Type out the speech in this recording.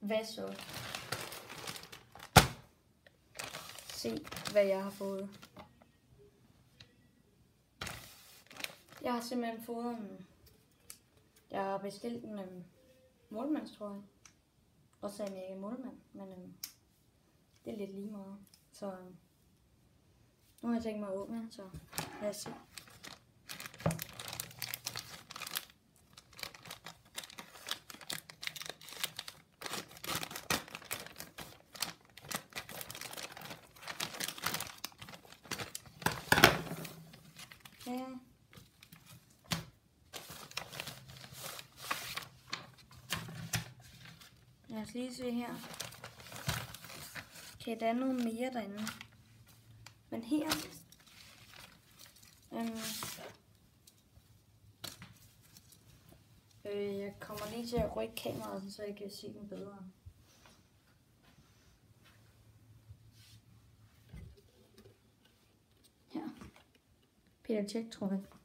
Hvad så? Se, hvad jeg har fået. Jeg har simpelthen fået en... Jeg har bestilt en målmandstrøje. Og så er jeg ikke målmand, men det er lidt lige meget. Så nu har jeg tænkt mig at åbne, så lad os se. Ja. Lad os lige se her. Okay, der er noget mere derinde. Men her... jeg kommer lige til at rykke kameraet, så jeg kan se den bedre. Her. Peter Check, tror jeg.